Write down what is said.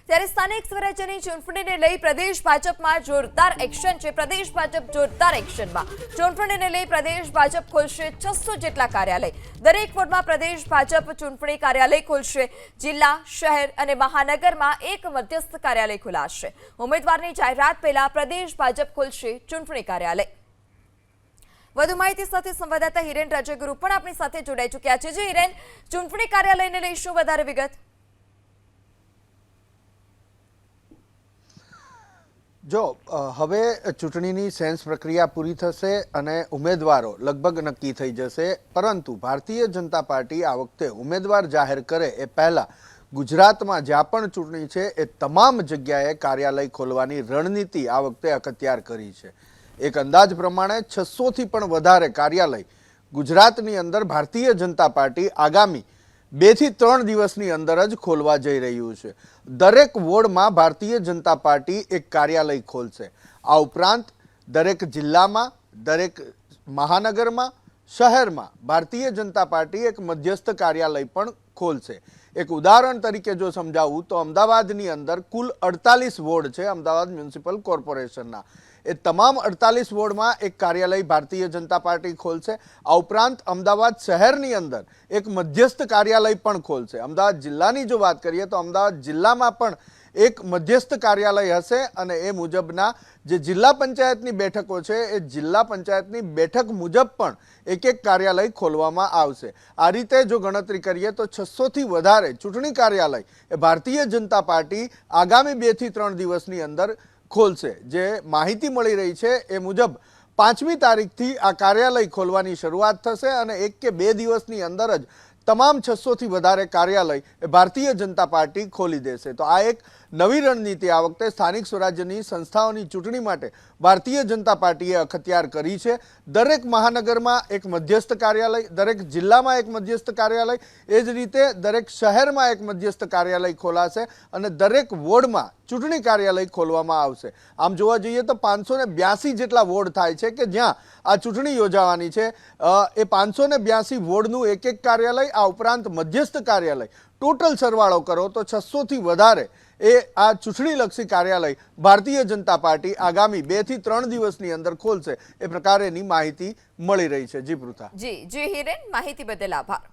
ત્યારે સ્થાનિક સ્વરાજ્યની ચૂંટણીને લઈ પ્રદેશ ભાજપમાં જોરદાર એક્શન છે। પ્રદેશ ભાજપ જોરદાર એક્શનમાં। ચૂંટણીને લઈ પ્રદેશ ભાજપ ખોલશે 600 જેટલા કાર્યાલય। દરેક વોર્ડમાં પ્રદેશ ભાજપ ચૂંટણી કાર્યાલય ખોલશે। જિલ્લા, શહેર અને મહાનગરમાં એક મધ્યસ્થ કાર્યાલય ખોલાશે। ઉમેદવારની જાહેરાત પહેલા પ્રદેશ ભાજપ ખોલશે ચૂંટણી કાર્યાલય। વધુ માહિતી સાથે સંવાદદાતા હિરેન રાજગુરુ પણ આપણી સાથે જોડાઈ ચૂક્યા છે। જે હિરેન, ચૂંટણી કાર્યાલયને લઈ શું વધારે વિગત? જો હવે ચૂંટણીની સેન્સ પ્રક્રિયા પૂરી થશે અને ઉમેદવારો લગભગ નક્કી થઈ જશે, પરંતુ ભારતીય જનતા પાર્ટી આ વખતે ઉમેદવાર જાહેર કરે એ પહેલા ગુજરાતમાં જ્યાં પણ ચૂંટણી છે એ તમામ જગ્યાએ કાર્યાલય ખોલવાની રણનીતિ આ વખતે અખત્યાર કરી છે। એક અંદાજ પ્રમાણે 600થી પણ વધારે કાર્યાલય ગુજરાતની અંદર ભારતીય જનતા પાર્ટી આગામી 2 થી 3 દિવસની અંદર જ ખોલવા જઈ રહ્યું છે। દરેક વોર્ડમાં ભારતીય જનતા પાર્ટી એક કાર્યાલય ખોલશે। આ ઉપરાંત દરેક જિલ્લામાં, દરેક મહાનગરમાં, શહેરમાં ભારતીય જનતા પાર્ટી એક મધ્યસ્થ કાર્યાલય પણ ખોલશે। એક ઉદાહરણ તરીકે જો સમજાવું તો અમદાવાદની અંદર કુલ 48 વોર્ડ છે અમદાવાદ મ્યુનિસિપલ કોર્પોરેશનના। એ તમામ 48 વોર્ડમાં એક કાર્યાલય ભારતીય જનતા પાર્ટી ખોલશે। આ ઉપરાંત અમદાવાદ શહેરની અંદર એક મધ્યસ્થ કાર્યાલય પણ ખોલશે। અમદાવાદ જિલ્લાની જો વાત કરીએ તો અમદાવાદ જિલ્લામાં પણ એક મધ્યસ્થ કાર્યાલય હશે અને એ મુજબના જે જિલ્લા પંચાયતની બેઠકો છે એ જિલ્લા પંચાયતની બેઠક મુજબ પણ એક એક કાર્યાલય ખોલવામાં આવશે। આ રીતે જો ગણતરી કરીએ તો 600થી વધારે ચૂંટણી કાર્યાલય એ ભારતીય જનતા પાર્ટી આગામી 2 થી 3 દિવસની અંદર ખોલશે। જે માહિતી મળી રહી છે એ મુજબ 5મી તારીખથી આ કાર્યાલય ખોલવાની શરૂઆત થશે અને 1 કે 2 દિવસની અંદર જ તમામ 600થી વધારે કાર્યાલય એ ભારતીય જનતા પાર્ટી ખોલી દેશે। તો આ એક નવી રણનીતિ આ વખતે સ્થાનિક સ્વરાજ્યની સંસ્થાઓની ચૂંટણી માટે ભારતીય જનતા પાર્ટીએ અખત્યાર કરી છે। દરેક મહાનગરમાં એક મધ્યસ્થ કાર્યાલય, દરેક જિલ્લામાં એક મધ્યસ્થ કાર્યાલય, એ જ રીતે દરેક શહેરમાં એક મધ્યસ્થ કાર્યાલય ખોલાશે અને દરેક વોર્ડમાં ચૂંટણી કાર્યાલય ખોલવામાં આવશે। આમ જોવા જઈએ તો 582 જેટલા વોર્ડ થાય છે કે જ્યાં આ ચૂંટણી યોજાવાની છે। એ 582 વોર્ડનું એક એક કાર્યાલય, આ ઉપરાંત મધ્યસ્થ કાર્યાલય, ટોટલ સરવાળો કરો તો 600થી વધારે એ આ ચૂંટણીલક્ષી કાર્યાલય ભારતીય જનતા પાર્ટી આગામી 2 થી 3 દિવસની અંદર ખોલશે, એ પ્રકારેની માહિતી મળી રહી છે। જી પૃથા। જી હિરેન, માહિતી બદલ આભાર।